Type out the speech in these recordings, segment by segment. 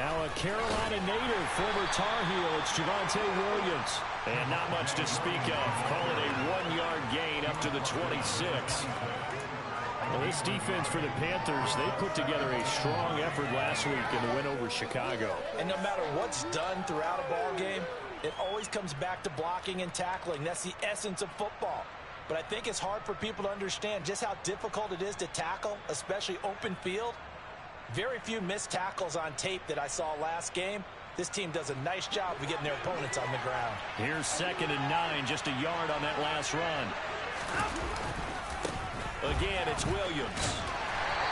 Now a Carolina native, former Tar Heel, it's Javonte Williams. And not much to speak of. Call it a 1-yard gain up to the 26. Well, this defense for the Panthers, they put together a strong effort last week in the win over Chicago. And no matter what's done throughout a ball game, it always comes back to blocking and tackling. That's the essence of football. But I think it's hard for people to understand just how difficult it is to tackle, especially open field. Very few missed tackles on tape that I saw last game. This team does a nice job of getting their opponents on the ground. Here's 2nd and 9, just a yard on that last run. Again, it's Williams.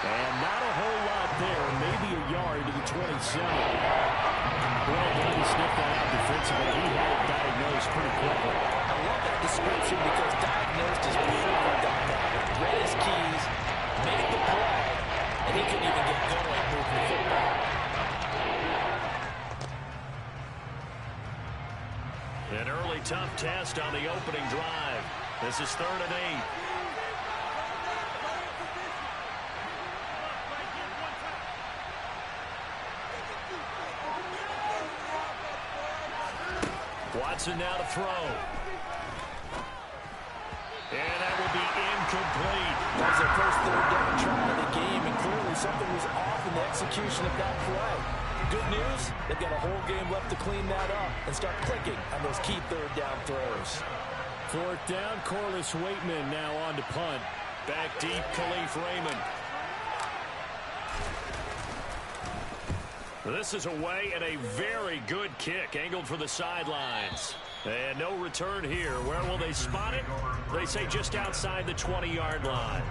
And not a whole lot there, maybe a yard to the 27. Well, glad he sniffed that out defensively. He had it diagnosed pretty quickly. I love that description because diagnosed is beautifully done. Read his keys, made the play, and he couldn't even get going moving the football. An early tough test on the opening drive. This is 3rd and 8. Watson now to throw. And that will be incomplete. That was their first 3rd down try of the game, and clearly something was off in the execution of that play. Good news, they've got a whole game left to clean that up and start clicking on those key 3rd down throws. 4th down, Corliss Waitman now on to punt. Back deep, Khalif Raymond. This is away and a very good kick angled for the sidelines. And no return here. Where will they spot it? They say just outside the 20-yard line.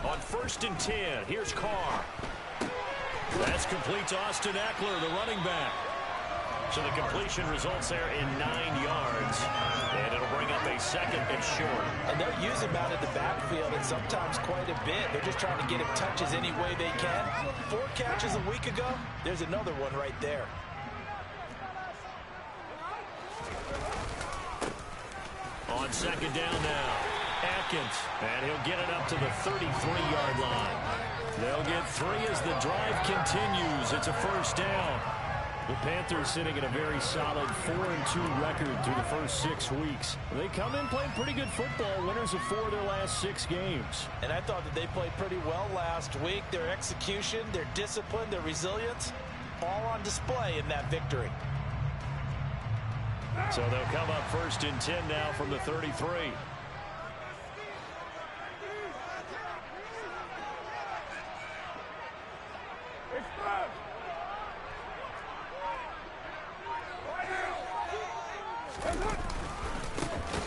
On 1st and 10, here's Carr. That's complete to Austin Eckler, the running back. So the completion results there in 9 yards. And it'll bring up a 2nd and short. And they'll use him out of the backfield, and sometimes quite a bit. They're just trying to get him touches any way they can. 4 catches a week ago. There's another one right there. On 2nd down now. Atkins, and he'll get it up to the 33-yard line. They'll get 3 as the drive continues. It's a 1st down. The Panthers sitting at a very solid 4-2 record through the first 6 weeks. They come in playing pretty good football, winners of 4 of their last 6 games. And I thought that they played pretty well last week. Their execution, their discipline, their resilience, all on display in that victory. So they'll come up 1st and 10 now from the 33.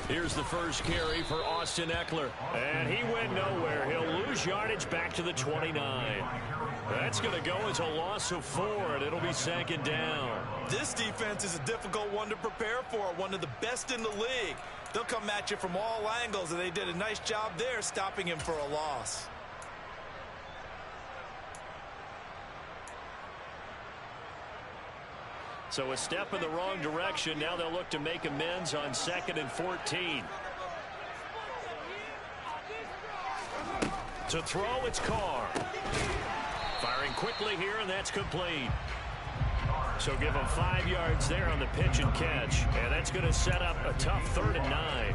Here's the first carry for Austin Eckler. And he went nowhere. He'll lose yardage back to the 29. That's going to go as a loss of 4, and it'll be 2nd down. This defense is a difficult one to prepare for, one of the best in the league. They'll come at you from all angles, and they did a nice job there stopping him for a loss. So a step in the wrong direction. Now they'll look to make amends on 2nd and 14. To throw, it's Carr. Firing quickly here, and that's complete. So give him 5 yards there on the pitch and catch. And that's going to set up a tough 3rd and 9.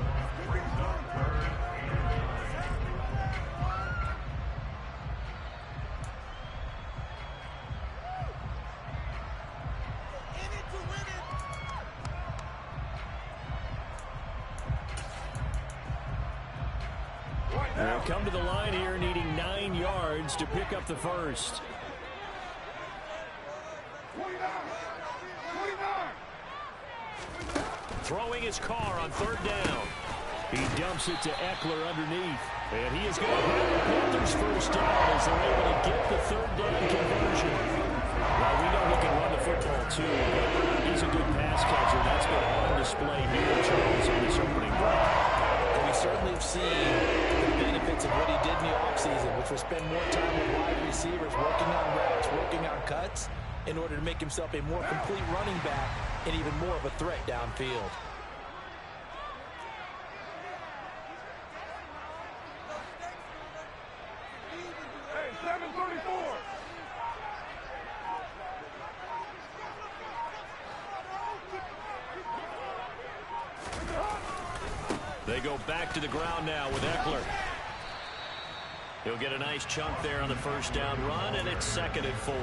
They'll come to the line here needing 9 yards to pick up the first. Throwing his car on 3rd down. He dumps it to Eckler underneath. And he is going to have the Panthers first down as they're able to get the 3rd down conversion. Well, we know he can run the football too. He's a good pass catcher. That's been on display here, Charles, on this opening drive. And we certainly have seen the benefits of what he did in the offseason, which was spend more time with wide receivers, working on routes, working on cuts, in order to make himself a more complete running back and even more of a threat downfield. They go back to the ground now with Eckler. He'll get a nice chunk there on the first down run, and it's 2nd and 4.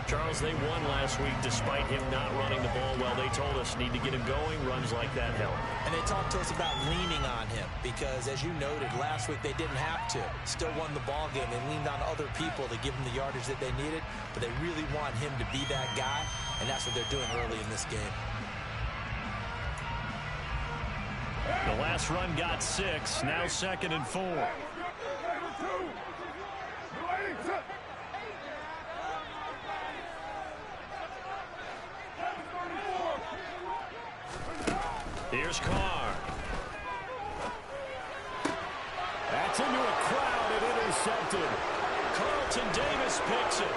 Charles, they won last week despite him not running the ball well. They told us need to get him going. Runs like that help. And they talked to us about leaning on him because, as you noted, last week they didn't have to. Still won the ball game. They leaned on other people to give them the yardage that they needed, but they really want him to be that guy, and that's what they're doing early in this game. The last run got 6. Now 2nd and 4. Here's Carr. That's into a crowd and intercepted. Carlton Davis picks it.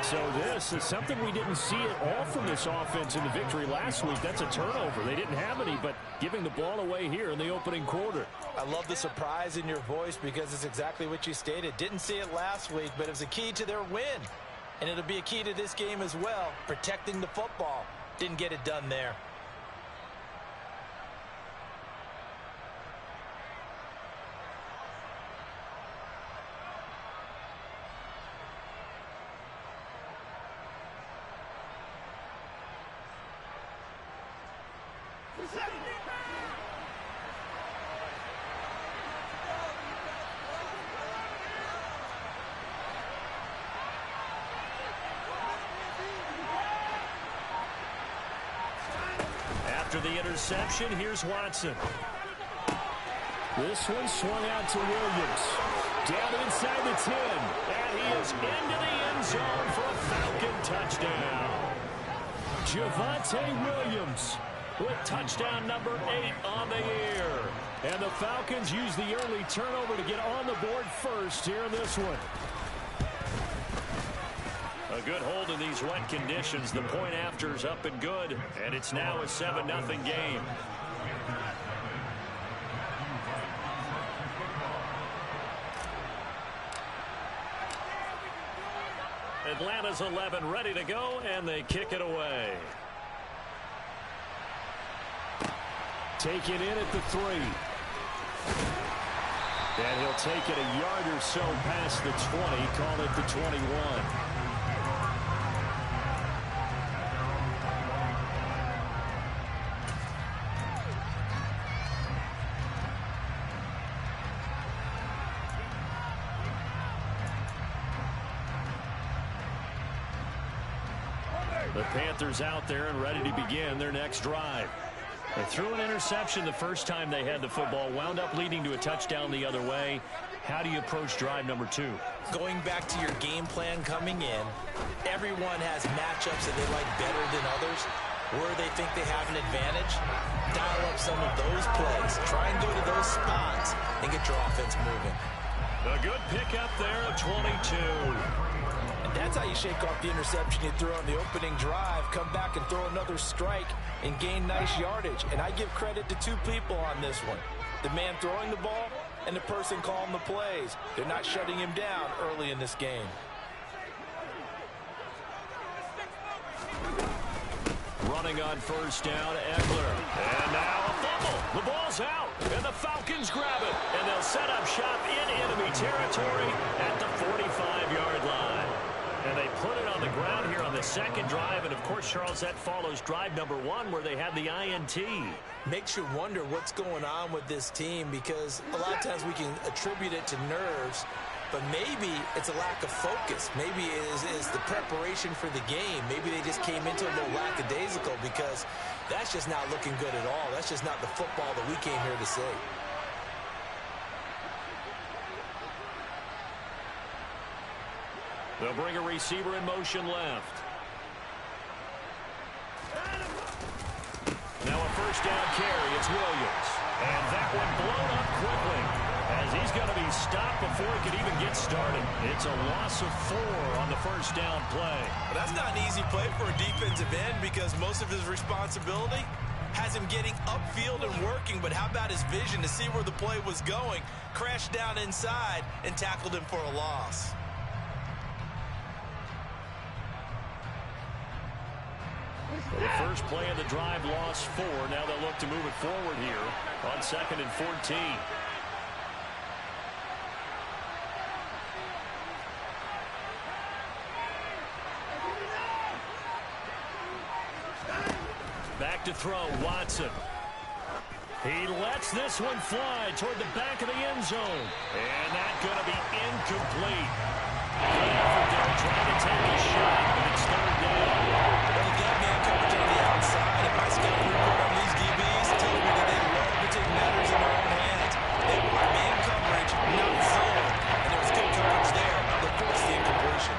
So this is something we didn't see at all from this offense in the victory last week. That's a turnover. They didn't have any, but giving the ball away here in the opening quarter. I love the surprise in your voice because it's exactly what you stated. Didn't see it last week, but it was a key to their win. And it'll be a key to this game as well, protecting the football. Didn't get it done there. After the interception, here's Watson. This one swung out to Williams. Down inside the 10. And he is into the end zone for a Falcon touchdown. Javonte Williams with touchdown number 8 on the year. And the Falcons use the early turnover to get on the board first here in this one. A good hold in these wet conditions. The point after's up and good, and it's now a 7-0 game. Atlanta's 11 ready to go, and they kick it away. Take it in at the 3. And he'll take it a yard or so past the 20, call it the 21. The Panthers out there and ready to begin their next drive. They threw an interception the first time they had the football, wound up leading to a touchdown the other way. How do you approach drive number 2? Going back to your game plan coming in, everyone has matchups that they like better than others. Where they think they have an advantage, dial up some of those plays. Try and go to those spots and get your offense moving. A good pickup there of 22. That's how you shake off the interception you threw on the opening drive. Come back and throw another strike and gain nice yardage. And I give credit to 2 people on this one. The man throwing the ball and the person calling the plays. They're not shutting him down early in this game. Running on first down, Eckler. And now a fumble. The ball's out. And the Falcons grab it. And they'll set up shop in enemy territory at the 45-yard line. And they put it on the ground here on the second drive. And, of course, Charles, that follows drive number 1 where they had the INT. Makes you wonder what's going on with this team because a lot of times we can attribute it to nerves, but maybe it's a lack of focus. Maybe it is the preparation for the game. Maybe they just came into a little lackadaisical because that's just not looking good at all. That's just not the football that we came here to see. They'll bring a receiver in motion left. Now a first down carry. It's Williams. And that one blown up quickly as he's going to be stopped before he can even get started. It's a loss of 4 on the first down play. Well, that's not an easy play for a defensive end because most of his responsibility has him getting upfield and working, but how about his vision to see where the play was going, crashed down inside, and tackled him for a loss. Well, the first play of the drive lost 4. Now they'll look to move it forward here on 2nd and 14. Back to throw, Watson. He lets this one fly toward the back of the end zone. And that's going to be incomplete. Good effort there, trying to take a shot, but it's 3rd down. Well, the got man coverage on the outside. And my scouting report on these DBs tells me that they love to take matters in their own hands. They want man coverage, not zone. And there was good coverage there that forced the incompletion.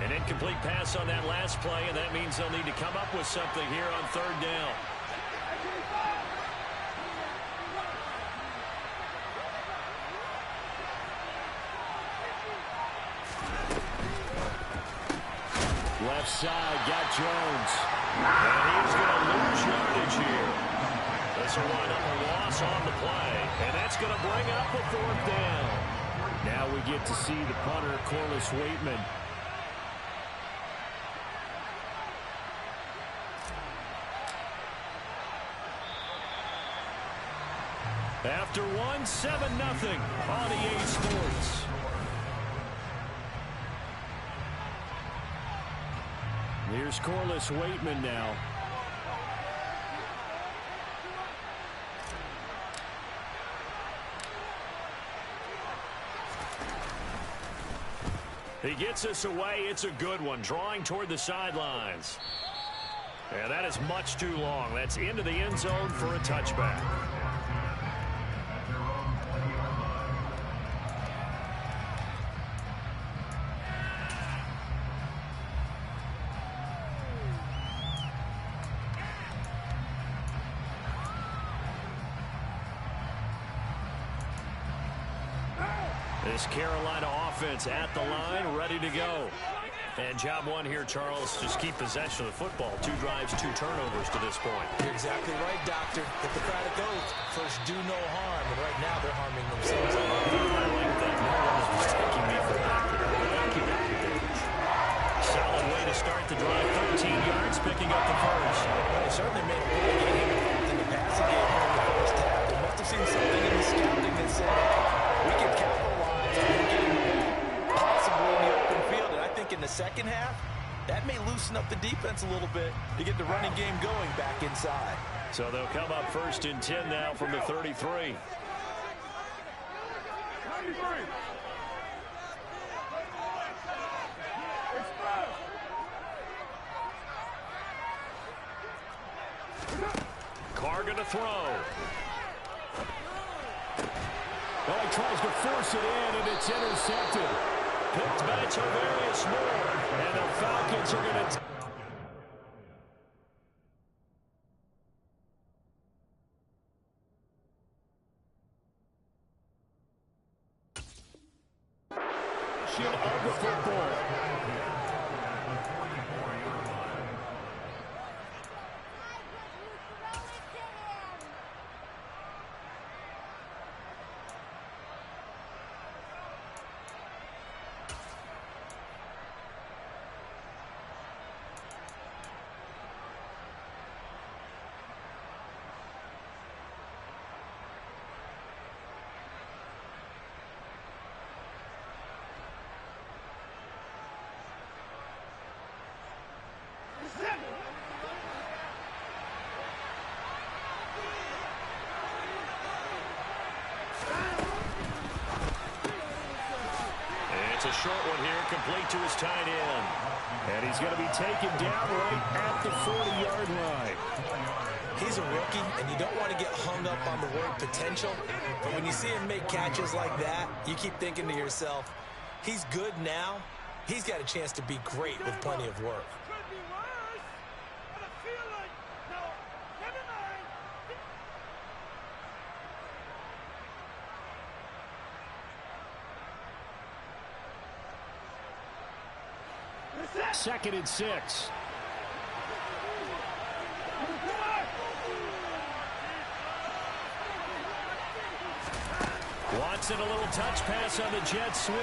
An incomplete pass on that last play, and that means they'll need to come up with something here on 3rd down. Left side, got Jones. And he's going to lose yardage here. This will wind up a loss on the play, and that's going to bring up a 4th down. Now we get to see the punter, Corliss Waitman. After 1, 7-0 on EA Sports. Here's Corliss Waitman now. He gets us away. It's a good one, drawing toward the sidelines. And that is much too long. That's into the end zone for a touchback. This Carolina offense at the line, ready to go. And job 1 here, Charles, just keep possession of the football. 2 drives, 2 turnovers to this point. You're exactly right, Doctor. Hippocratic oath. First, do no harm. And right now, they're harming themselves. I like that. No one is mistaking me for that. Thank you, Dr. Davis. Solid way to start the drive. 13 yards, picking up the first. Well, they certainly made a play getting him involved in the passing game here in the first half. They must have seen something in the scouting that said, we can capitalize on him getting the ball possibly in the open field. And I think in the second half, that may loosen up the defense a little bit to get the running game going back inside. So they'll come up 1st and 10 now from the 33. Carr gonna throw. Well, he tries to force it in, and it's intercepted. Picked by Tavarius Moore, and the Falcons are going to... of the football. It's a short one here, complete to his tight end. And he's going to be taken down right at the 40-yard line. He's a rookie, and you don't want to get hung up on the word potential. But when you see him make catches like that, you keep thinking to yourself, he's good now. He's got a chance to be great with plenty of work. Second and 6. Watson, a little touch pass on the jet sweep.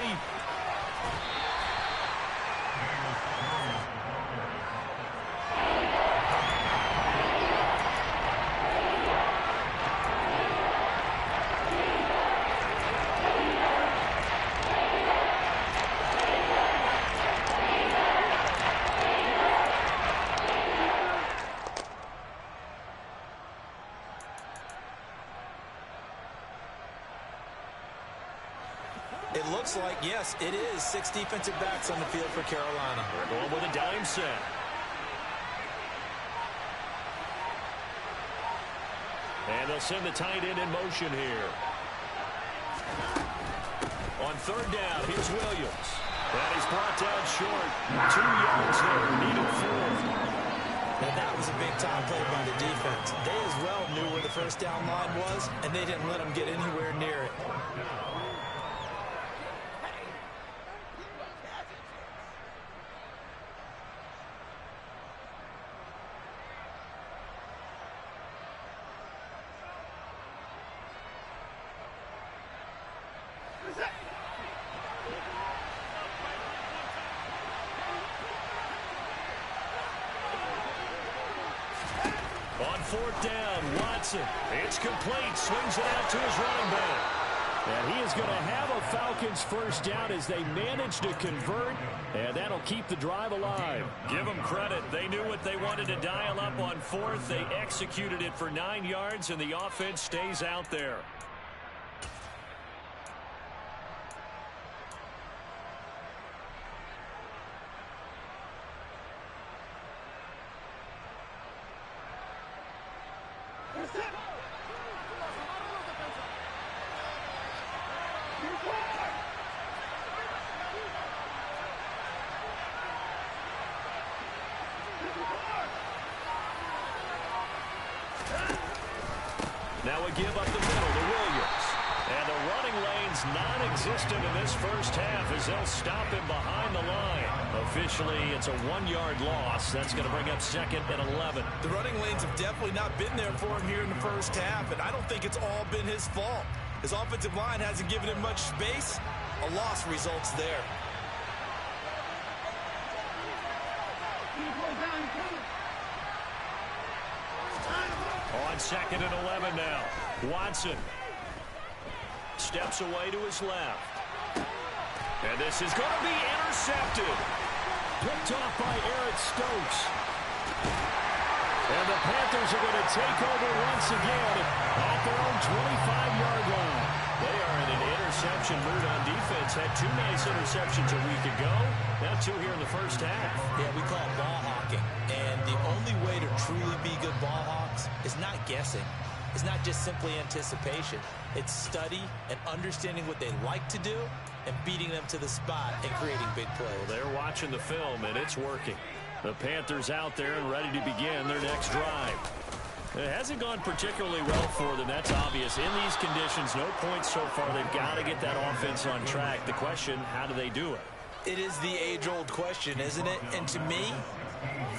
It looks like, yes, it is 6 defensive backs on the field for Carolina. They're going with a dime set. And they'll send the tight end in motion here. On third down, here's Williams. And he's brought down short. 2 yards there, needed 4. Now that was a big time play by the defense. They as well knew where the first down line was, and they didn't let them get anywhere near it. On fourth down, Watson. It's complete. Swings it out to his running back. And he is going to have a Falcons first down as they manage to convert. And that'll keep the drive alive. Give them credit. They knew what they wanted to dial up on fourth. They executed it for 9 yards, and the offense stays out there. Now we give up the middle to Williams. And the running lane's non-existent in this first half as they'll stop him behind the line. Officially, it's a 1-yard loss. That's going to bring up second and 11. The running lanes have definitely not been there for him here in the first half, and I don't think it's all been his fault. His offensive line hasn't given him much space. A loss results there. On second and 11 now. Watson steps away to his left. And this is going to be intercepted. Picked off by Eric Stokes. And the Panthers are going to take over once again at their own 25-yard line. They are in an interception mood on defense. Had 2 nice interceptions a week ago. Now 2 here in the first half. Yeah, we call it ball hawking. And the only way to truly be good ball hawks is not guessing. It's not just simply anticipation. It's study and understanding what they like to do and beating them to the spot and creating big plays. Well, they're watching the film, and it's working. The Panthers out there and ready to begin their next drive. It hasn't gone particularly well for them. That's obvious. In these conditions, no points so far. They've got to get that offense on track. The question, how do they do it? It is the age-old question, isn't it? And to me,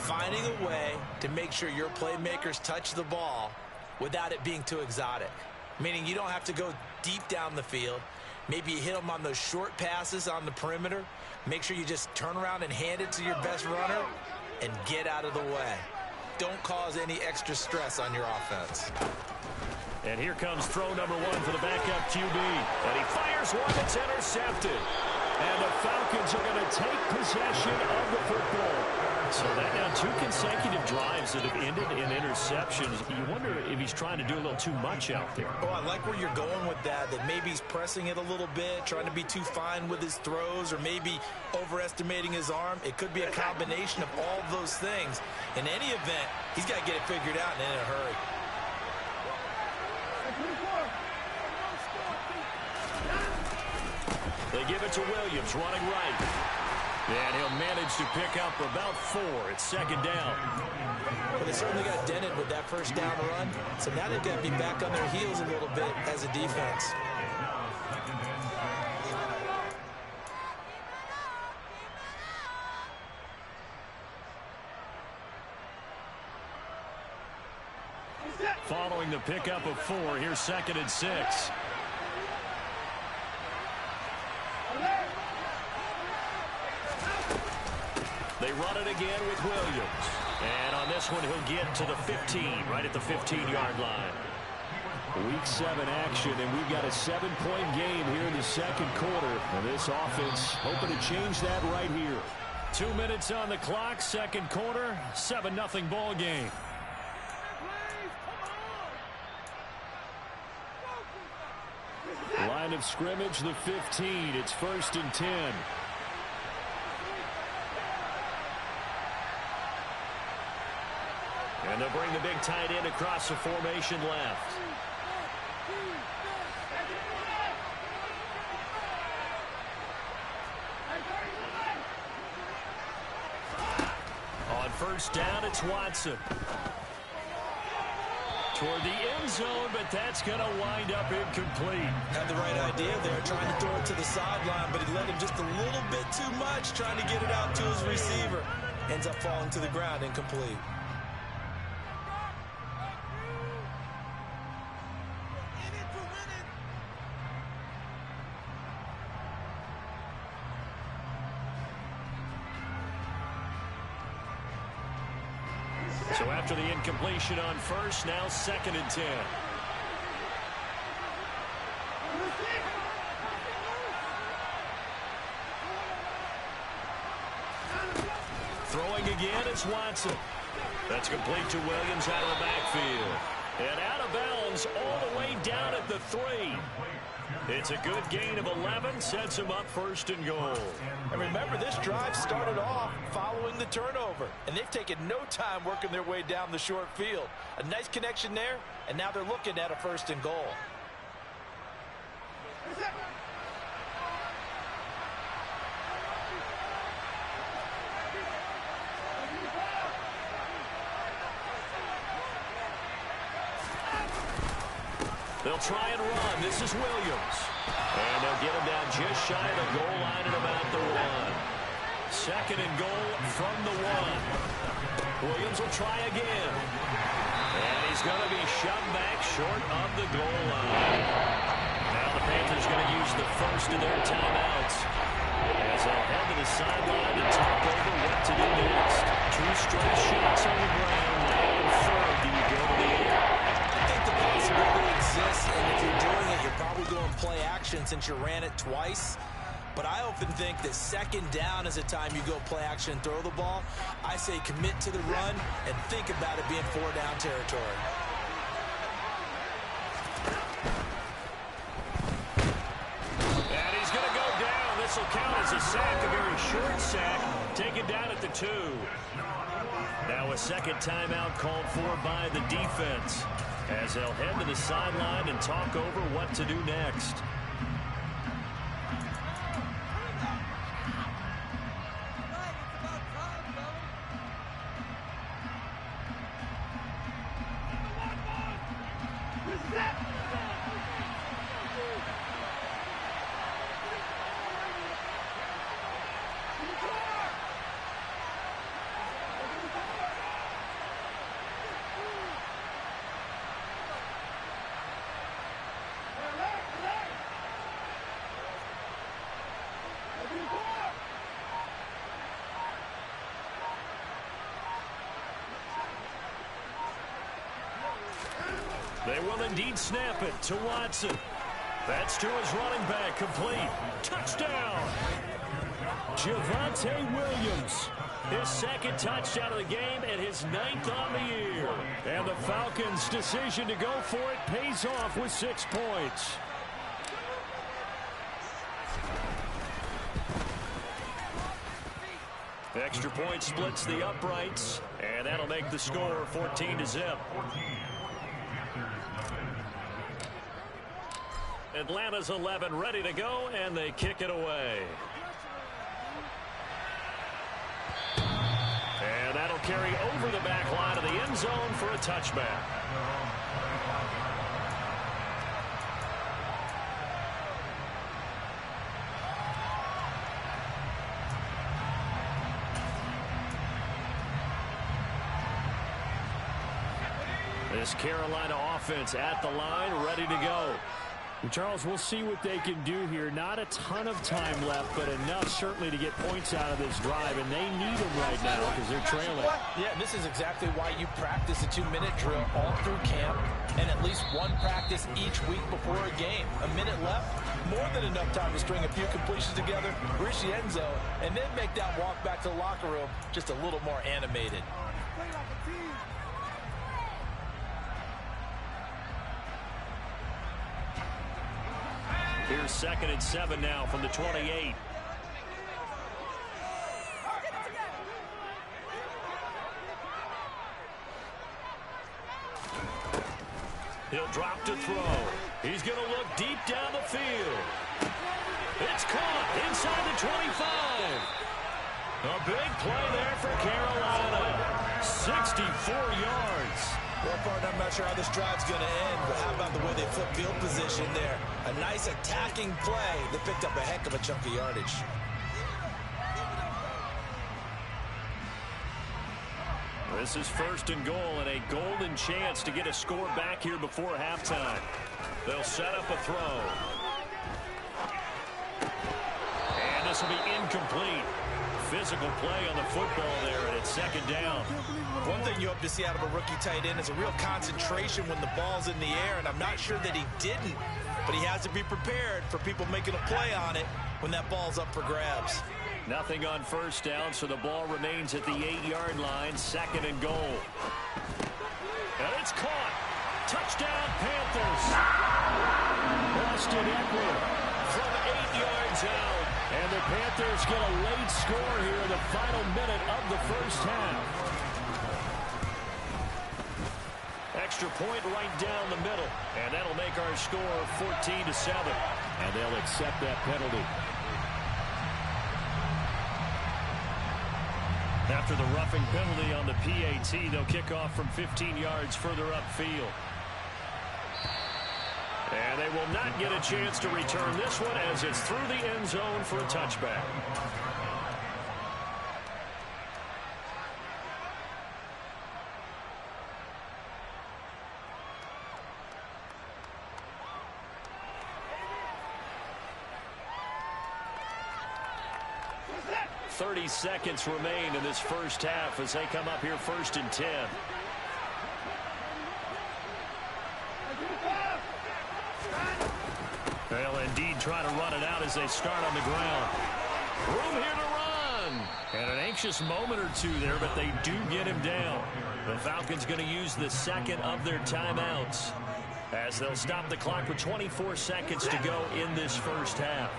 finding a way to make sure your playmakers touch the ball without it being too exotic. Meaning you don't have to go deep down the field. Maybe you hit them on those short passes on the perimeter. Make sure you just turn around and hand it to your best runner and get out of the way. Don't cause any extra stress on your offense. And here comes throw number 1 for the backup QB. And he fires one that's intercepted. And the Falcons Falcons are going to take possession of the football. So that now 2 consecutive drives that have ended in interceptions. You wonder if he's trying to do a little too much out there. Oh, I like where you're going with that maybe he's pressing it a little bit, trying to be too fine with his throws, or maybe overestimating his arm. It could be a combination of all those things. In any event, he's got to get it figured out and in a hurry. They give it to Williams, running right. And he'll manage to pick up about 4. It's second down. Well, they certainly got dented with that first down run. So now they've got to be back on their heels a little bit as a defense. Following the pickup of 4, here's 2nd and 6. They run it again with Williams. And on this one, he'll get to the 15, right at the 15-yard line. Week 7 action, and we've got a 7-point game here in the second quarter. And this offense hoping to change that right here. 2 minutes on the clock, second quarter, 7-0 ball game. Line of scrimmage, the 15. It's 1st and 10. And they'll bring the big tight end across the formation left. On first down, it's Watson. Toward the end zone, but that's going to wind up incomplete. Had the right idea there, trying to throw it to the sideline, but he let him just a little bit too much, trying to get it out to his receiver. Ends up falling to the ground, incomplete. So after the incompletion on first, now 2nd and 10. Throwing again is Watson. That's complete to Williams out of the backfield. And out of bounds all the way down at the 3. It's a good gain of 11, sets him up 1st and goal. And remember, this drive started off following the turnover, and they've taken no time working their way down the short field. A nice connection there, and now they're looking at a 1st and goal. They'll try and run. This is Williams. And they'll get him down just shy of the goal line at about the 1. 2nd and goal from the 1. Williams will try again. And he's going to be shoved back short of the goal line. Now the Panthers going to use the first of their timeouts as they'll head to the sideline and talk over what to do next. 2 straight shots on the ground. Now in 3rd, do you go to the air? I think the possibility exists, and if you're doing it, you're probably going play action since you ran it twice. But I often think that 2nd down is a time you go play action and throw the ball. I say commit to the run and think about it being 4-down territory. And he's going to go down. This will count as a sack, a very short sack, taken down at the 2. Now a second timeout called for by the defense as they'll head to the sideline and talk over what to do next. They will indeed snap it to Watson. That's to his running back, complete. Touchdown! Javonte Williams, his second touchdown of the game and his 9th on the year. And the Falcons' decision to go for it pays off with 6 points. Extra point splits the uprights, and that'll make the score 14-0. Atlanta's 11 ready to go, and they kick it away. And that'll carry over the back line of the end zone for a touchback. This Carolina offense at the line, ready to go. Charles, we'll see what they can do here. Not a ton of time left, but enough certainly to get points out of this drive, and they need them right now because they're trailing. Yeah, this is exactly why you practice a 2-minute drill all through camp and at least one practice each week before a game. A minute left, more than enough time to string a few completions together, reach the end zone, and then make that walk back to the locker room just a little more animated. Here's 2nd and 7 now from the 28. He'll drop to throw. He's going to look deep down the field. It's caught inside the 25. A big play there for Carolina. 64 yards. Well, partner, I'm not sure how this drive's going to end, but how about the way they flip field position there? A nice attacking play that picked up a heck of a chunk of yardage. This is 1st and goal and a golden chance to get a score back here before halftime. They'll set up a throw. And this will be incomplete. Physical play on the football there, and it's 2nd down. One thing you hope to see out of a rookie tight end is a real concentration when the ball's in the air, and I'm not sure that he didn't, but he has to be prepared for people making a play on it when that ball's up for grabs. Nothing on 1st down, so the ball remains at the 8-yard line, 2nd and goal. And it's caught. Touchdown, Panthers. Austin Eckler from 8 yards out. And the Panthers get a late score here in the final minute of the 1st half. Extra point right down the middle. And that'll make our score 14-7. And they'll accept that penalty. After the roughing penalty on the PAT, they'll kick off from 15 yards further upfield. And they will not get a chance to return this one as it's through the end zone for a touchback. .30 seconds remain in this 1st half as they come up here 1st and 10. They'll indeed try to run it out as they start on the ground. Room here to run. And an anxious moment or two there, but they do get him down. The Falcons going to use the 2nd of their timeouts as they'll stop the clock with 24 seconds to go in this 1st half.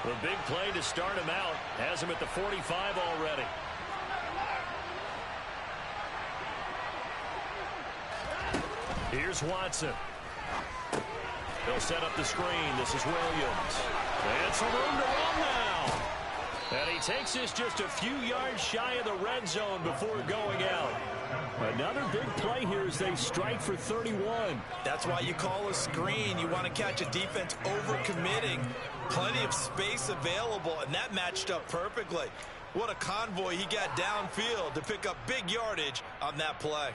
The big play to start him out has him at the 45 already. Here's Watson. They'll set up the screen. This is Williams. And some room to run now. And he takes this just a few yards shy of the red zone before going out. Another big play here as they strike for 31. That's why you call a screen. You want to catch a defense overcommitting. Plenty of space available, and that matched up perfectly. What a convoy he got downfield to pick up big yardage on that play.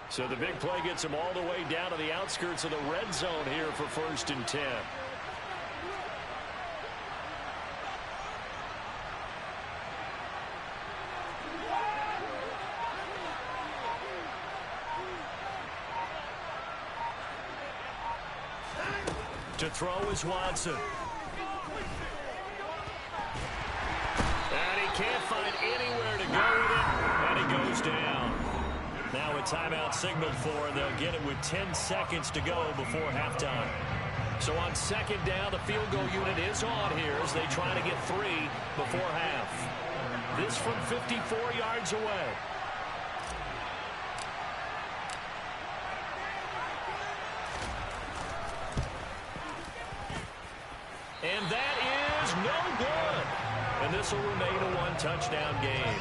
So the big play gets him all the way down to the outskirts of the red zone here for 1st and 10. To throw is Watson. And he can't find anywhere to go with it, and he goes down. Now a timeout signaled for, and they'll get it with 10 seconds to go before halftime. So on second down, the field goal unit is on here as they try to get 3 before half. This from 54 yards away. And that is no good. And this will remain a 1-touchdown game.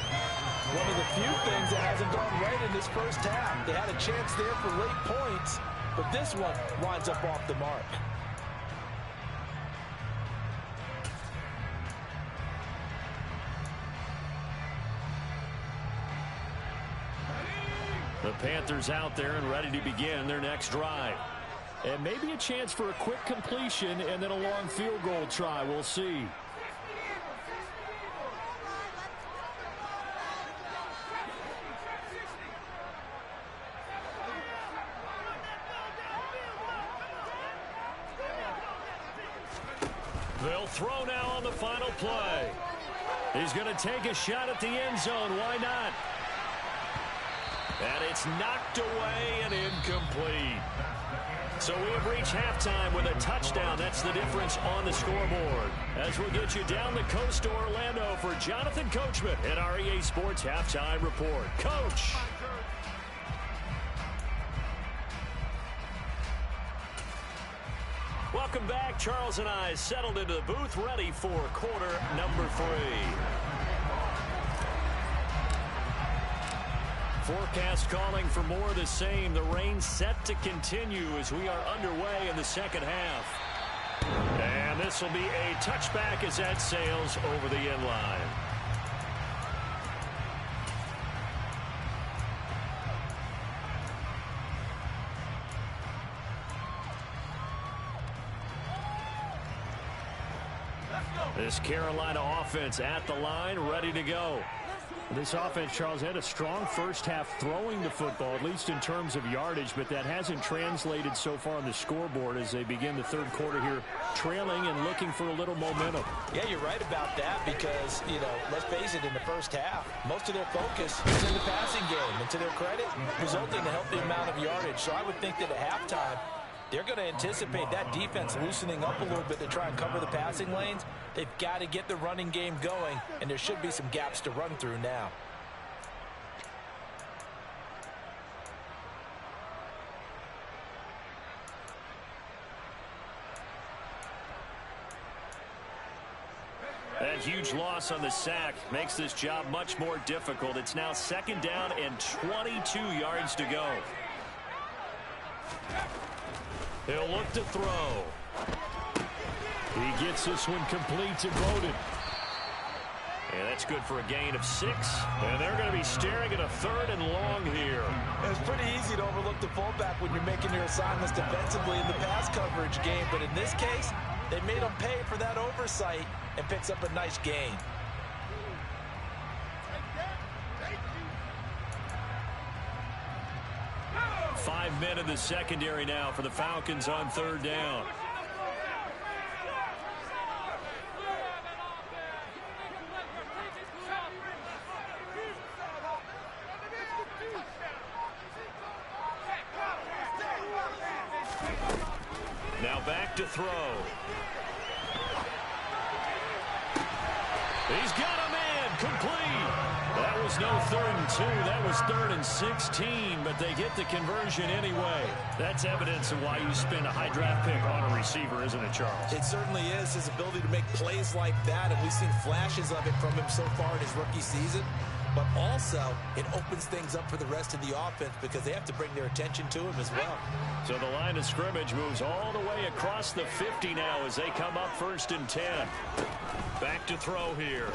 One of the few things that hasn't gone right in this first half. They had a chance there for late points, but this one winds up off the mark. The Panthers out there and ready to begin their next drive. And maybe a chance for a quick completion and then a long field goal try. We'll see. They'll throw now on the final play. He's going to take a shot at the end zone. Why not? And it's knocked away and incomplete. So we have reached halftime with a touchdown. That's the difference on the scoreboard. As we'll get you down the coast to Orlando for Jonathan Coachman in our EA Sports Halftime Report. Coach. Welcome back. Charles and I settled into the booth, ready for quarter number 3. Forecast calling for more of the same. The rain set to continue as we are underway in the second half. And this will be a touchback as that sails over the end line. This Carolina offense at the line, ready to go. This offense, Charles, had a strong first half throwing the football, at least in terms of yardage, but that hasn't translated so far on the scoreboard as they begin the third quarter here, trailing and looking for a little momentum. Yeah, you're right about that because, let's face it, in the first half, most of their focus is in the passing game. And to their credit, resulting in a healthy amount of yardage. So I would think that at halftime, they're going to anticipate that defense loosening up a little bit to try and cover the passing lanes. They've got to get the running game going, and there should be some gaps to run through now. That huge loss on the sack makes this job much more difficult. It's now second down and 22 yards to go. He'll look to throw. He gets this one complete to Bowden. And that's good for a gain of 6. And they're going to be staring at a 3rd and long here. It's pretty easy to overlook the fullback when you're making your assignments defensively in the pass coverage game. But in this case, they made him pay for that oversight and picks up a nice gain. Five men in the secondary now for the Falcons on 3rd down. Now back to throw. He's got a man complete. That was no 3rd and 2. That was 3rd and 16, but they get the conversion anyway. That's evidence of why you spend a high draft pick on a receiver, isn't it, Charles? It certainly is, his ability to make plays like that, and we've seen flashes of it from him so far in his rookie season. But also, it opens things up for the rest of the offense because they have to bring their attention to him as well. So the line of scrimmage moves all the way across the 50 now as they come up 1st and 10. Back to throw here.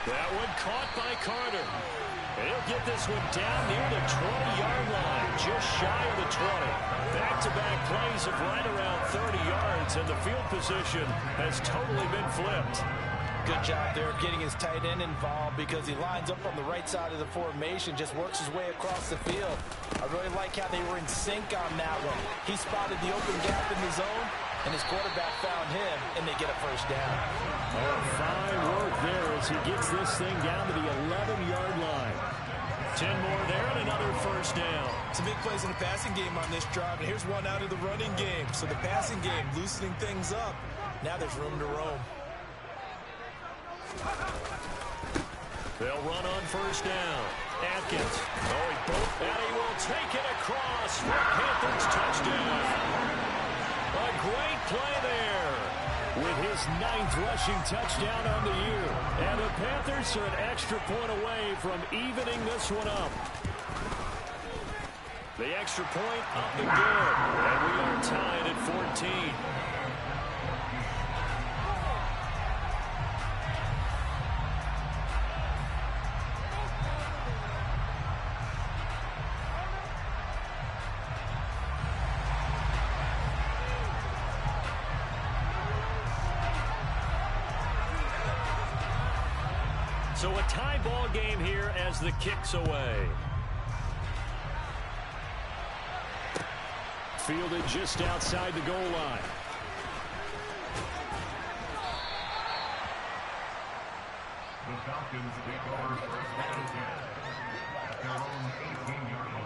That one caught by Carter. And he'll get this one down near the 20-yard line, just shy of the 20. Back-to-back plays of right around 30 yards, and the field position has totally been flipped. Good job there getting his tight end involved because he lines up on the right side of the formation, just works his way across the field. I really like like how they were in sync on that one. He spotted the open gap in the zone, and his quarterback found him, and they get a first down. Oh, fine work there as he gets this thing down to the 11-yard line. 10 more there and another first down. Some big plays in the passing game on this drive, and here's one out of the running game. So the passing game loosening things up. Now there's room to roam. They'll run on first down. Atkins. And he will take it across for a Panthers touchdown. A great play there. With his 9th rushing touchdown on the year. And the Panthers are an extra point away from evening this one up. The extra point up and good. And we are tied at 14. So a tie ball game here as the kick's away. Fielded just outside the goal line. The Falcons take over first down at their own 18-yard line.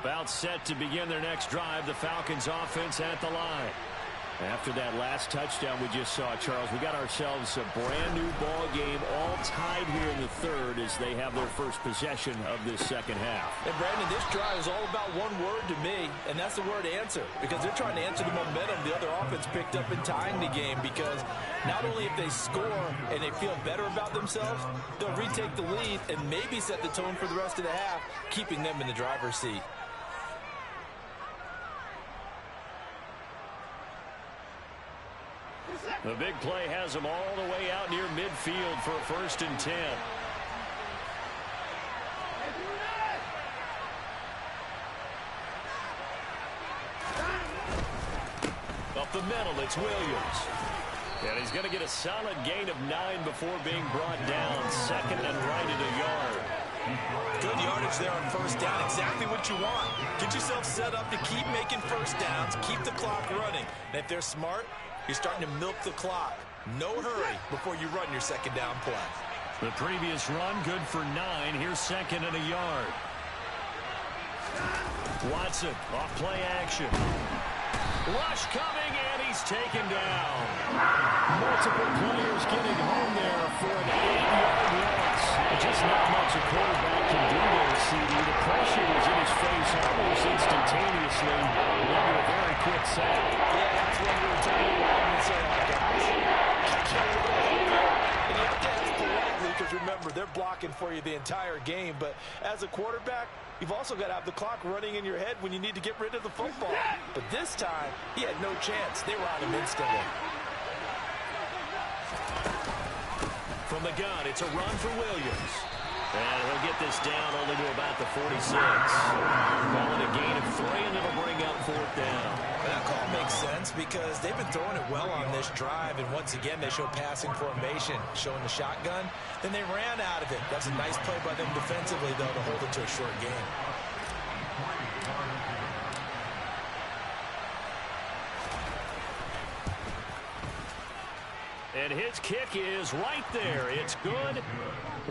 About set to begin their next drive, the Falcons offense at the line. After that last touchdown we just saw, Charles, we got ourselves a brand new ball game, all tied here in the third as they have their first possession of this second half. And Brandon, this drive is all about one word to me, and that's the word answer, because they're trying to answer the momentum the other offense picked up in tying the game, because not only if they score and they feel better about themselves, they'll retake the lead and maybe set the tone for the rest of the half, keeping them in the driver's seat. The big play has them all the way out near midfield for a 1st and 10. Up the middle, it's Williams. And he's going to get a solid gain of 9 before being brought down. 2nd and right at a yard. Good yardage there on first down. Exactly what you want. Get yourself set up to keep making first downs, keep the clock running. And if they're smart, you're starting to milk the clock. No hurry before you run your second down play. The previous run good for 9. Here's 2nd and a yard. Watson off play action. Rush coming, and he's taken down. Multiple players getting home there for an 8-yard loss. Just not much a quarterback can do there, CD. The pressure was in his face almost instantaneously. Led to a very quick sack. Yeah, that's when we were telling you and say, oh, guys. And you have to ask politely, because remember, they're blocking for you the entire game. But as a quarterback, you've also got to have the clock running in your head when you need to get rid of the football. But this time, he had no chance. They were on him instantly. From the gun, it's a run for Williams. And he'll get this down only to about the 46. Calling a gain of 3, and it'll bring up 4th down. That call makes sense because they've been throwing it well on this drive, and once again they show passing formation, showing the shotgun. Then they ran out of it. That's a nice play by them defensively, though, to hold it to a short game. And his kick is right there. It's good.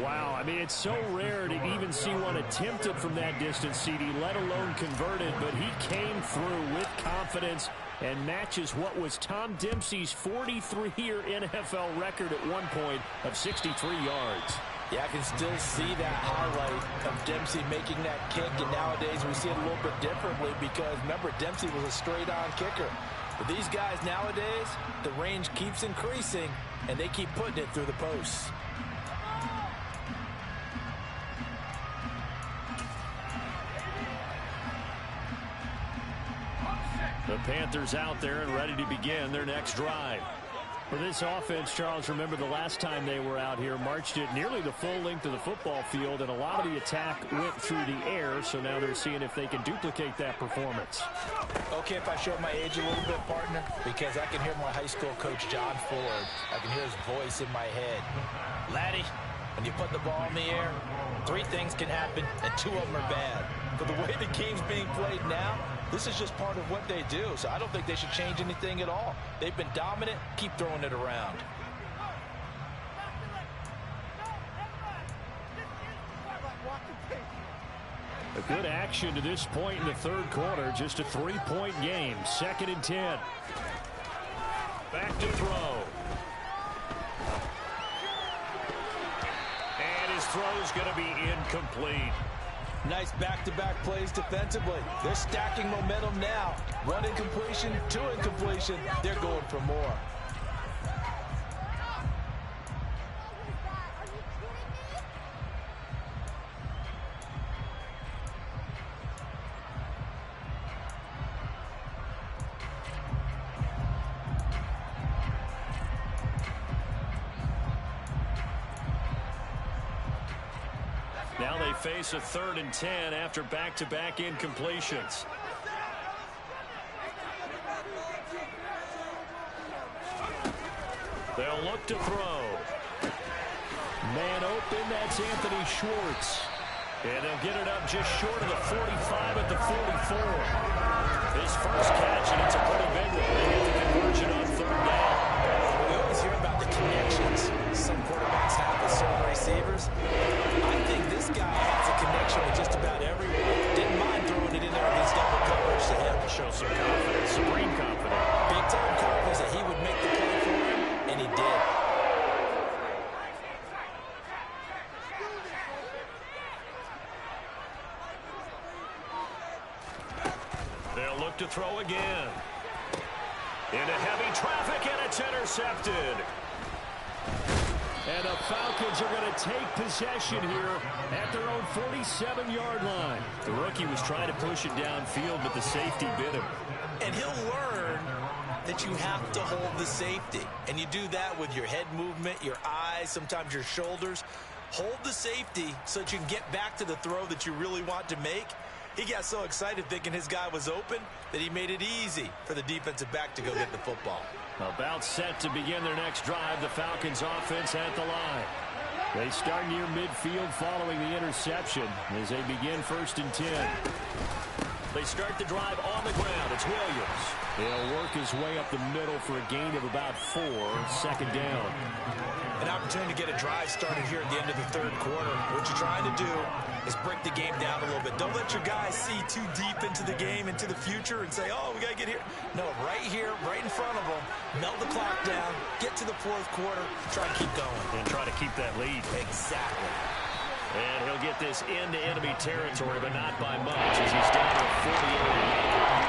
Wow, I mean, it's so rare to even see one attempted from that distance, CD, let alone converted, but he came through with confidence and matches what was Tom Dempsey's 43-year NFL record at one point of 63 yards. Yeah, I can still see that highlight of Dempsey making that kick, and nowadays we see it a little bit differently because, remember, Dempsey was a straight-on kicker. But these guys nowadays, the range keeps increasing, and they keep putting it through the posts. The Panthers out there and ready to begin their next drive. For this offense, Charles, remember the last time they were out here, marched it nearly the full length of the football field, and a lot of the attack went through the air, so now they're seeing if they can duplicate that performance. Okay, if I show my age a little bit, partner, because I can hear my high school coach, John Ford. I can hear his voice in my head. Laddie, when you put the ball in the air, 3 things can happen, and 2 of them are bad. But the way the game's being played now, this is just part of what they do, so I don't think they should change anything at all. They've been dominant. Keep throwing it around. A good action to this point in the third quarter. Just a 3-point game. 2nd and 10. Back to throw. And his throw's going to be incomplete. Nice back-to-back plays defensively. They're stacking momentum now. 1 incompletion, 2 incompletion. They're going for more. Now they face a 3rd and 10 after back-to-back incompletions. They'll look to throw. Man open, that's Anthony Schwartz. And they'll get it up just short of the 45 at the 44. His first catch, and it's a pretty big one. They get the conversion on 3rd down. We always hear about the connections some quarterbacks have with certain receivers. I think this guy has a connection with just about everyone. Didn't mind throwing it in there against double coverage to him. Show some confidence, supreme confidence. Big-time confidence that he would make the play for him, and he did. They'll look to throw again. Into heavy traffic, and it's intercepted. And the Falcons are going to take possession here at their own 47-yard line. The rookie was trying to push it downfield, but the safety bit him. And he'll learn that you have to hold the safety. And you do that with your head movement, your eyes, sometimes your shoulders. Hold the safety so that you can get back to the throw that you really want to make. He got so excited thinking his guy was open that he made it easy for the defensive back to go get the football. About set to begin their next drive, the Falcons offense at the line. They start near midfield following the interception as they begin 1st and 10. They start the drive on the ground. It's Williams. He'll work his way up the middle for a gain of about 4. 2nd down. An opportunity to get a drive started here at the end of the 3rd quarter. What you're trying to do is break the game down a little bit. Don't let your guys see too deep into the game, into the future, and say, oh, we got to get here. No, right here, right in front of them, melt the clock down, get to the 4th quarter, try to keep going. And try to keep that lead. Exactly. And he'll get this into enemy territory, but not by much as he's down to 48.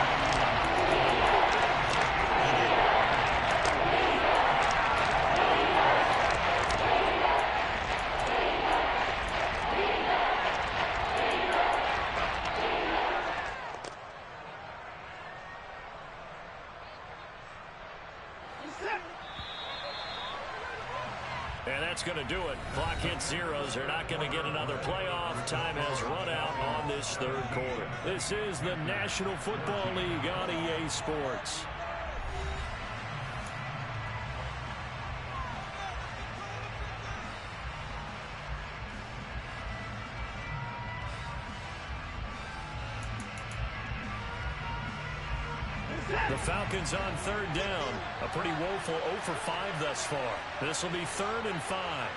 And that's going to do it. Clock hits zeros. They're not going to get another playoff. Time has run out on this 3rd quarter. This is the National Football League on EA Sports. The Falcons on 3rd down. A pretty woeful 0 for 5 thus far. This will be 3rd and 5.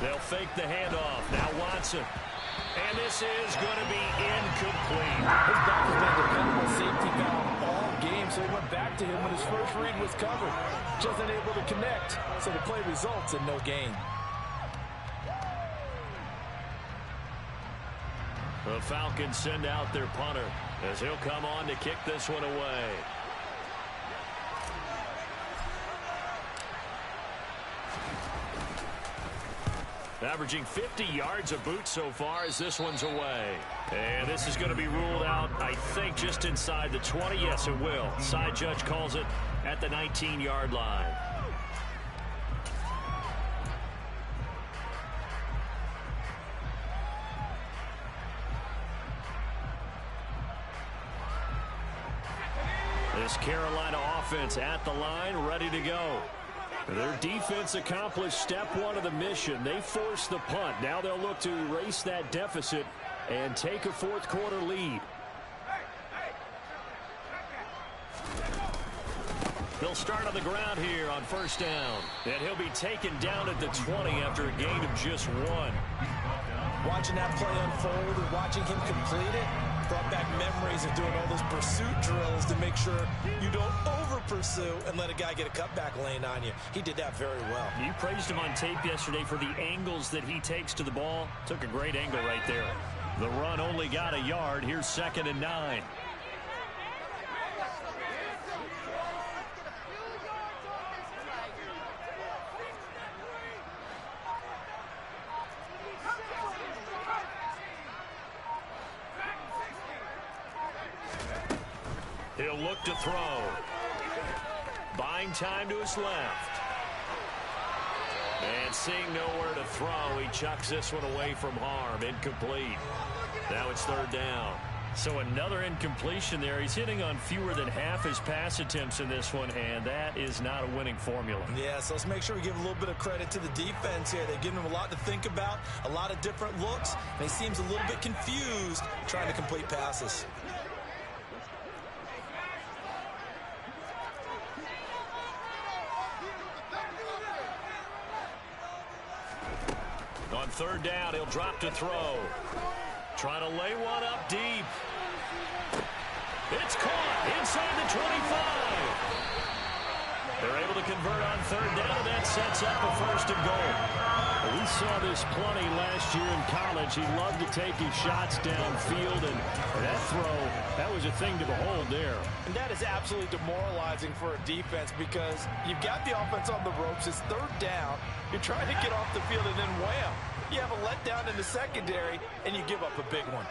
They'll fake the handoff. Now Watson. And this is going to be incomplete. His back has been a dependable safety valve all game, so he went back to him when his first read was covered. Just unable to connect, so the play results in no gain. The Falcons send out their punter as he'll come on to kick this one away. Averaging 50 yards a boot so far as this one's away. And this is going to be ruled out, I think, just inside the 20. Yes, it will. Side judge calls it at the 19-yard line. This Carolina offense at the line, ready to go. Their defense accomplished step one of the mission. They forced the punt. Now they'll look to erase that deficit and take a fourth-quarter lead. They'll start on the ground here on first down. And he'll be taken down at the 20 after a gain of just one. Watching that play unfold and watching him complete it brought back memories of doing all those pursuit drills to make sure you don't over-pursue and let a guy get a cutback lane on you. He did that very well. You praised him on tape yesterday for the angles that he takes to the ball. Took a great angle right there. The run only got a yard. Here's 2nd and 9. He'll look to throw. Buying time to his left. And seeing nowhere to throw, he chucks this one away from harm. Incomplete. Now it's 3rd down. So another incompletion there. He's hitting on fewer than half his pass attempts in this one, and that is not a winning formula. Yeah, so let's make sure we give a little bit of credit to the defense here. They're giving him a lot to think about, a lot of different looks, and he seems a little bit confused trying to complete passes. On 3rd down, he'll drop to throw. Trying to lay one up deep. It's caught inside the 25. They're able to convert on 3rd down, and that sets up a 1st and goal. We saw this plenty last year in college. He loved to take his shots downfield, and that throw, that was a thing to behold there. And that is absolutely demoralizing for a defense because you've got the offense on the ropes. It's 3rd down. You're trying to get off the field, and then wham, you have a letdown in the secondary, and you give up a big one.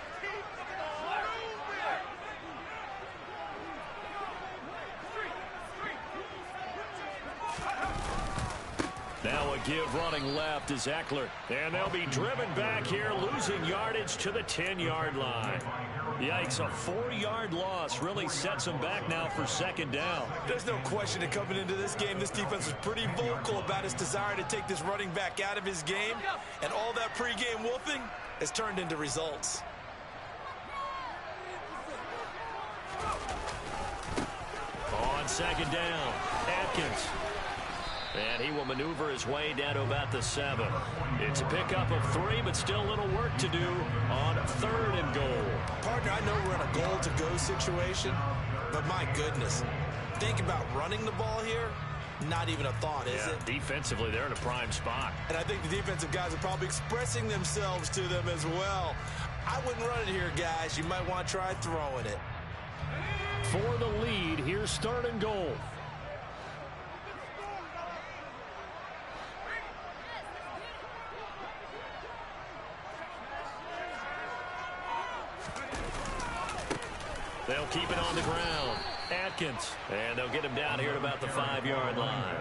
Now a give running left is Eckler. And they'll be driven back here, losing yardage to the 10-yard line. Yikes, a 4-yard loss really sets them back now for 2nd down. There's no question that coming into this game, this defense was pretty vocal about its desire to take this running back out of his game. And all that pregame wolfing has turned into results. On 2nd down, Atkins. And he will maneuver his way down to about the 7. It's a pickup of 3, but still a little work to do on 3rd and goal. Partner, I know we're in a goal-to-go situation, but my goodness, think about running the ball here. Not even a thought, is it? Defensively, they're in a prime spot. And I think the defensive guys are probably expressing themselves to them as well. I wouldn't run it here, guys. You might want to try throwing it. For the lead, here's 3rd and goal. They'll keep it on the ground. Atkins. And they'll get him down here at about the 5-yard line.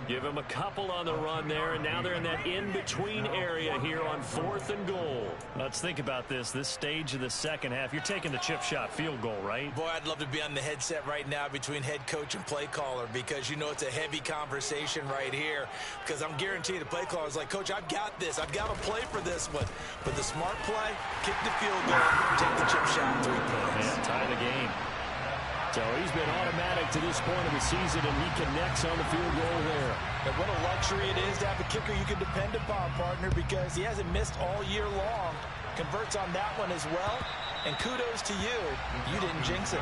Give him a couple on the run there, and now they're in that in-between area here on 4th and goal. Let's think about this stage of the second half. You're taking the chip shot field goal, right? Boy, I'd love to be on the headset right now between head coach and play caller because you know it's a heavy conversation right here because I'm guaranteed the play caller is like, Coach, I've got this. I've got to play for this one. But the smart play, kick the field goal, take the chip shot, 3 points. And tie the game. So he's been automatic to this point of the season, and he connects on the field goal there. And what a luxury it is to have a kicker you can depend upon, partner, because he hasn't missed all year long. Converts on that one as well. And kudos to you. You didn't jinx it.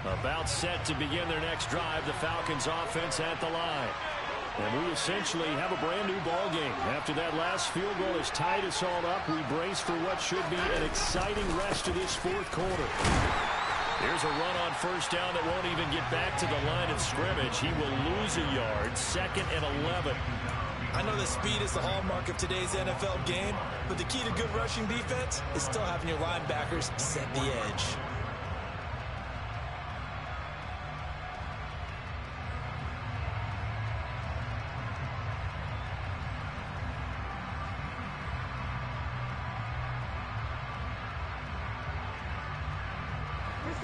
About set to begin their next drive, the Falcons offense at the line. And we essentially have a brand new ball game. After that last field goal has tied us all up, we brace for what should be an exciting rest of this fourth quarter. Here's a run on first down that won't even get back to the line of scrimmage. He will lose a yard, 2nd and 11. I know that speed is the hallmark of today's NFL game, but the key to good rushing defense is still having your linebackers set the edge.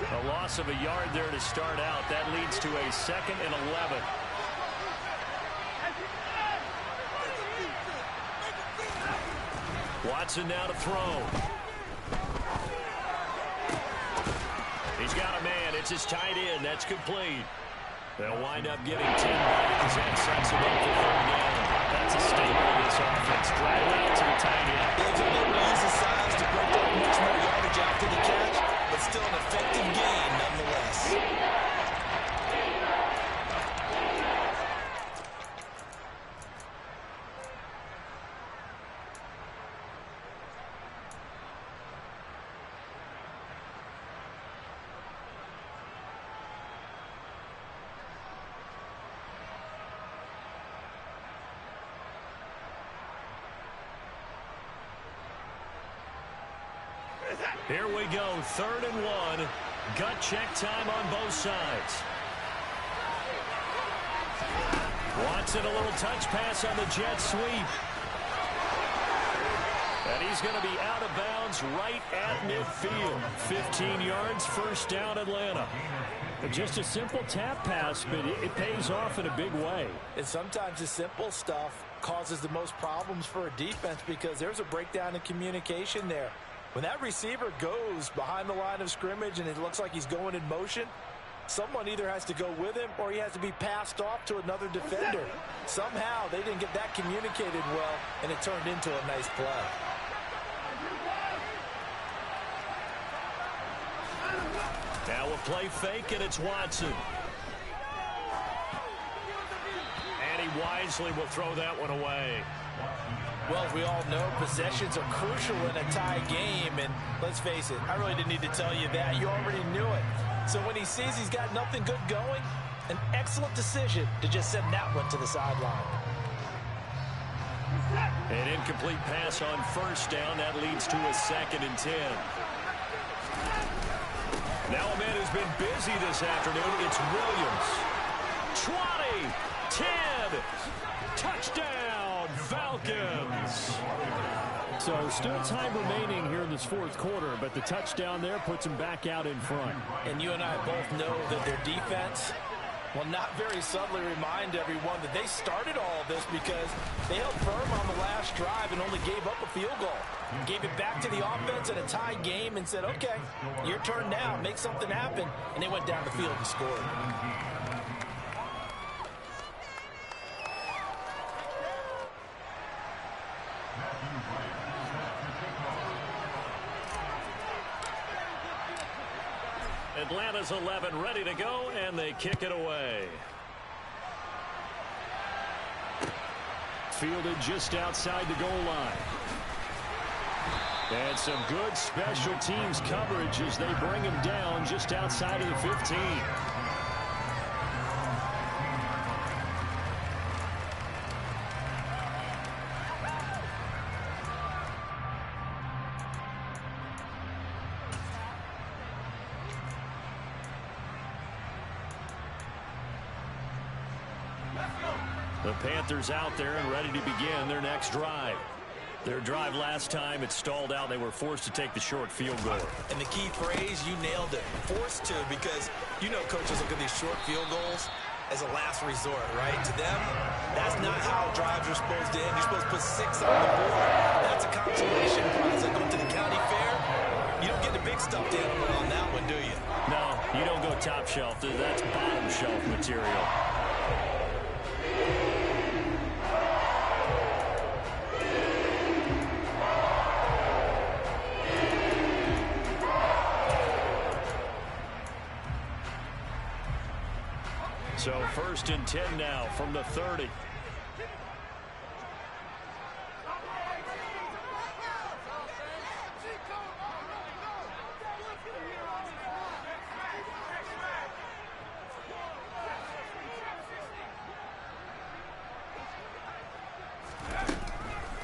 A loss of a yard there to start out. That leads to a 2nd and 11. Watson now to throw. He's got a man. It's his tight end. That's complete. They'll wind up getting 10 back as that sets him up for 3rd down. That's a staple of this offense. Drive out to the tight end. They've been able to use his size to break up much more yardage after the catch, but still an effective gain nonetheless. Here we go, 3rd and 1. Gut check time on both sides. Watson, a little touch pass on the jet sweep. And he's going to be out of bounds right at midfield. 15 yards, 1st down, Atlanta. Just a simple tap pass, but it pays off in a big way. And sometimes the simple stuff causes the most problems for a defense because there's a breakdown in communication there. When that receiver goes behind the line of scrimmage and it looks like he's going in motion, someone either has to go with him or he has to be passed off to another defender. Somehow they didn't get that communicated well, and it turned into a nice play. Now a play fake, and it's Watson. And he wisely will throw that one away. Well, as we all know, possessions are crucial in a tie game, and let's face it, I really didn't need to tell you that. You already knew it. So when he sees he's got nothing good going, an excellent decision to just send that one to the sideline. An incomplete pass on 1st down. That leads to a 2nd and 10. Now a man who's been busy this afternoon, it's Williams. 20, 10, touchdown, Falcons. So still time remaining here in this fourth quarter, but the touchdown there puts them back out in front. And you and I both know that their defense will not very subtly remind everyone that they started all of this because they held firm on the last drive and only gave up a field goal. Gave it back to the offense in a tie game and said, okay, your turn now, make something happen. And they went down the field and scored. Atlanta's 11 ready to go, and they kick it away. Fielded just outside the goal line. And some good special teams coverage as they bring him down just outside of the 15. The Panthers out there and ready to begin their next drive. Their drive last time, it stalled out. They were forced to take the short field goal. And the key phrase, you nailed it. Forced to, because you know coaches look at these short field goals as a last resort, right? To them, that's not how drives are supposed to end. You're supposed to put 6 on the board. That's a consolation prize. Like going to the county fair, you don't get the big stuffed animal on that one, do you? No, you don't go top shelf. That's bottom shelf material. So 1st and 10 now from the 30.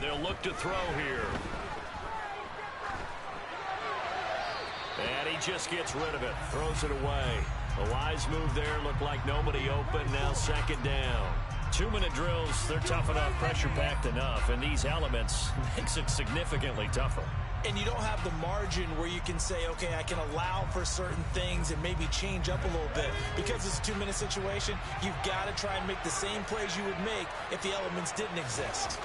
They'll look to throw here. And he just gets rid of it. Throws it away. A wise move there. Looked like nobody open. Now 2nd down. 2-minute drills, they're tough enough, pressure-packed enough. And these elements makes it significantly tougher. And you don't have the margin where you can say, okay, I can allow for certain things and maybe change up a little bit. Because it's a 2-minute situation, you've got to try and make the same plays you would make if the elements didn't exist.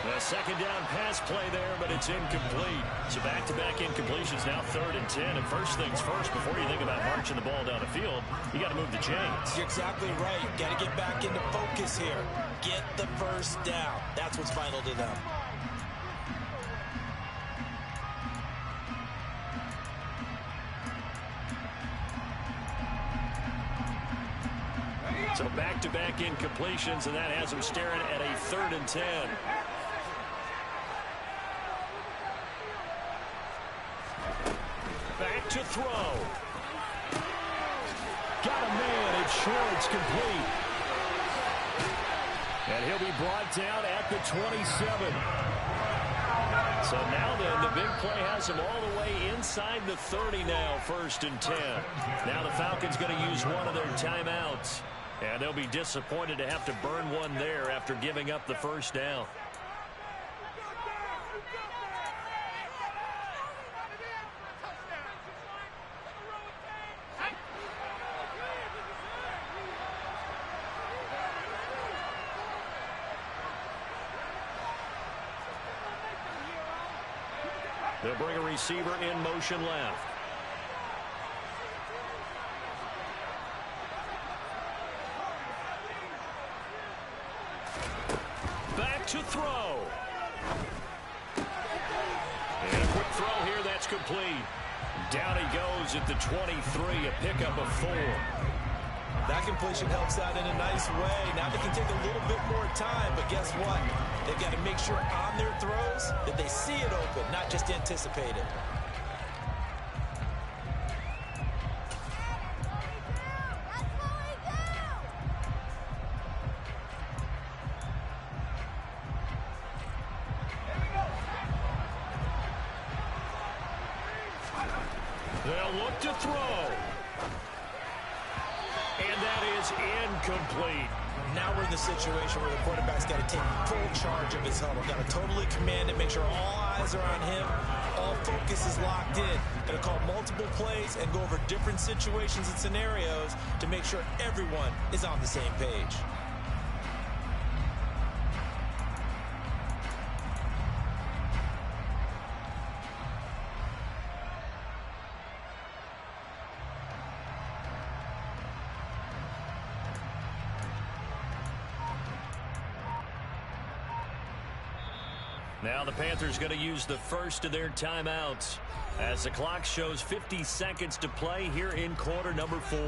A 2nd down pass play there, but it's incomplete. So back-to-back incompletions, now 3rd and 10. And first things first, before you think about marching the ball down the field, you got to move the chains. You're exactly right. Got to get back into focus here. Get the first down. That's what's vital to them. So back-to-back incompletions, and that has them staring at a 3rd and 10. Back to throw. Got a man. It's short. It's complete. And he'll be brought down at the 27. So now then, the big play has him all the way inside the 30 now, 1st and 10. Now the Falcons going to use one of their timeouts. And they'll be disappointed to have to burn one there after giving up the first down. They'll bring a receiver in motion left. Back to throw. And a quick throw here, that's complete. Down he goes at the 23, a pickup of 4. That completion helps out in a nice way. Now they can take a little bit more time, but guess what? They've got to make sure on their throws that they see it open, not just anticipate it. They'll look to throw. And that is incomplete. Now we're in the situation where the quarterback's got to take full charge of his huddle. Got to totally command it, make sure all eyes are on him. All focus is locked in. Got to call multiple plays and go over different situations and scenarios to make sure everyone is on the same page. Now the Panthers going to use the first of their timeouts as the clock shows 50 seconds to play here in quarter number 4.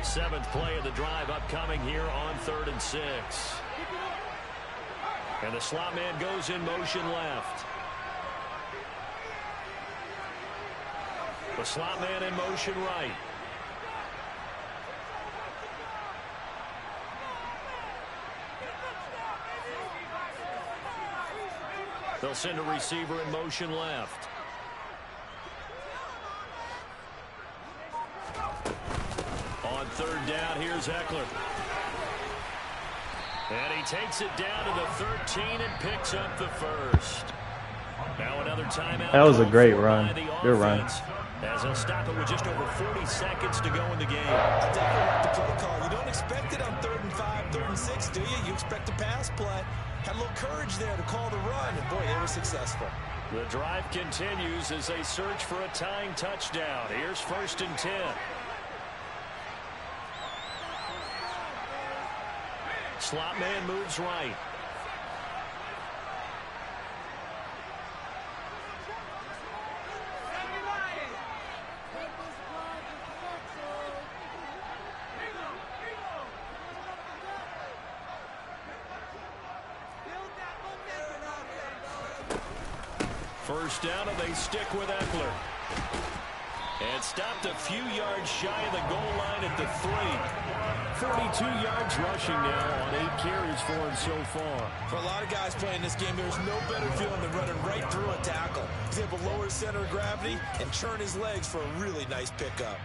Seventh play of the drive upcoming here on 3rd and 6. And the slot man goes in motion left. The slot man in motion right. They'll send a receiver in motion left. On 3rd down, here's Eckler. And he takes it down to the 13 and picks up the first. Now another timeout. That was a great run. Good run. As they'll stop it with just over 40 seconds to go in the game. I definitely like the play call. You don't expect it on 3rd and 5, 3rd and 6, do you? You expect a pass play. Had a little courage there to call the run, and boy, they were successful. The drive continues as they search for a tying touchdown. Here's 1st and 10. Slot man moves right. First down, and they stick with Eckler. And stopped a few yards shy of the goal line at the 3. 42 yards rushing now on 8 carries for him so far. For a lot of guys playing this game, there's no better feeling than running right through a tackle. He's able to lower his center of gravity and churn his legs for a really nice pickup.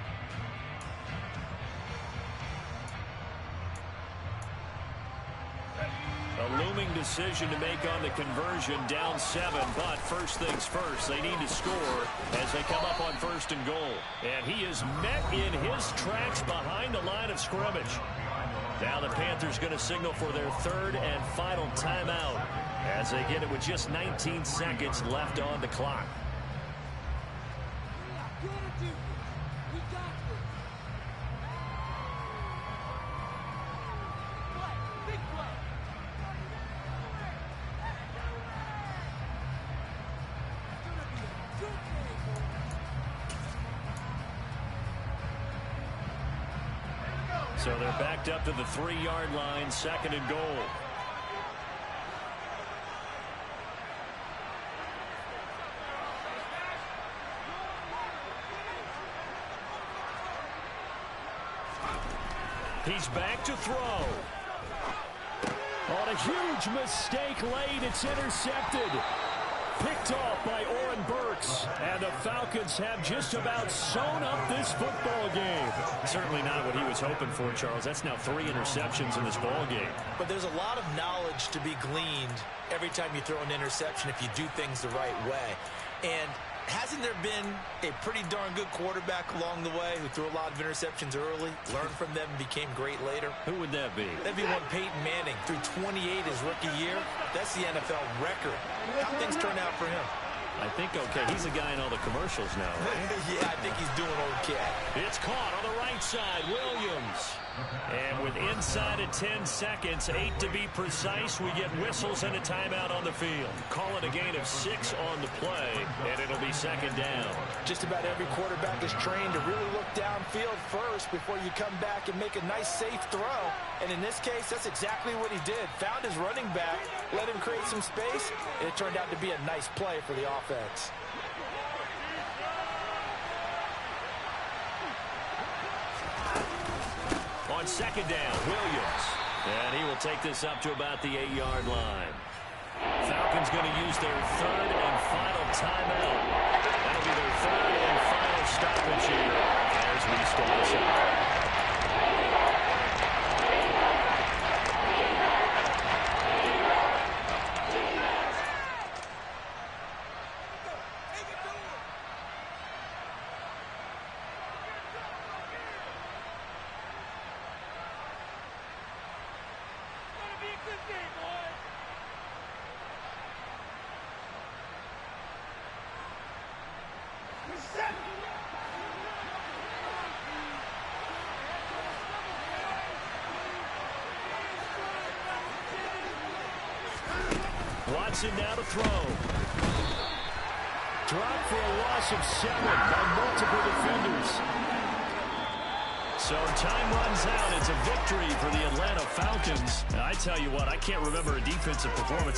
A looming decision to make on the conversion, down 7, but first things first, they need to score as they come up on 1st and goal. And he is met in his tracks behind the line of scrimmage. Now the Panthers going to signal for their 3rd and final timeout as they get it with just 19 seconds left on the clock. So they're backed up to the 3-yard line, 2nd and goal. He's back to throw. On a huge mistake late, it's intercepted. Picked off by Oren Burks, and the Falcons have just about sewn up this football game. Certainly not what he was hoping for, Charles. That's now 3 interceptions in this ball game. But there's a lot of knowledge to be gleaned every time you throw an interception if you do things the right way. And hasn't there been a pretty darn good quarterback along the way who threw a lot of interceptions early, learned from them, and became great later? Who would that be? That'd be one Peyton Manning, threw 28 his rookie year. That's the NFL record. How things turn out for him? I think okay. He's a guy in all the commercials now, right? Yeah, I think he's doing okay. It's caught on the right side. Williams. And with inside of 10 seconds, 8 to be precise, we get whistles and a timeout on the field. Call it a gain of 6 on the play, and it'll be 2nd down. Just about every quarterback is trained to really look downfield first before you come back and make a nice, safe throw. And in this case, that's exactly what he did. Found his running back, let him create some space, and it turned out to be a nice play for the offense. On 2nd down, Williams. And he will take this up to about the 8-yard line. Falcons going to use their 3rd and final timeout. That'll be their 3rd and final stoppage here as we start this up. Watson now to throw. Drop for a loss of 7 by multiple defenders. So time runs out. It's a victory for the Atlanta Falcons. I tell you what, I can't remember a defensive performance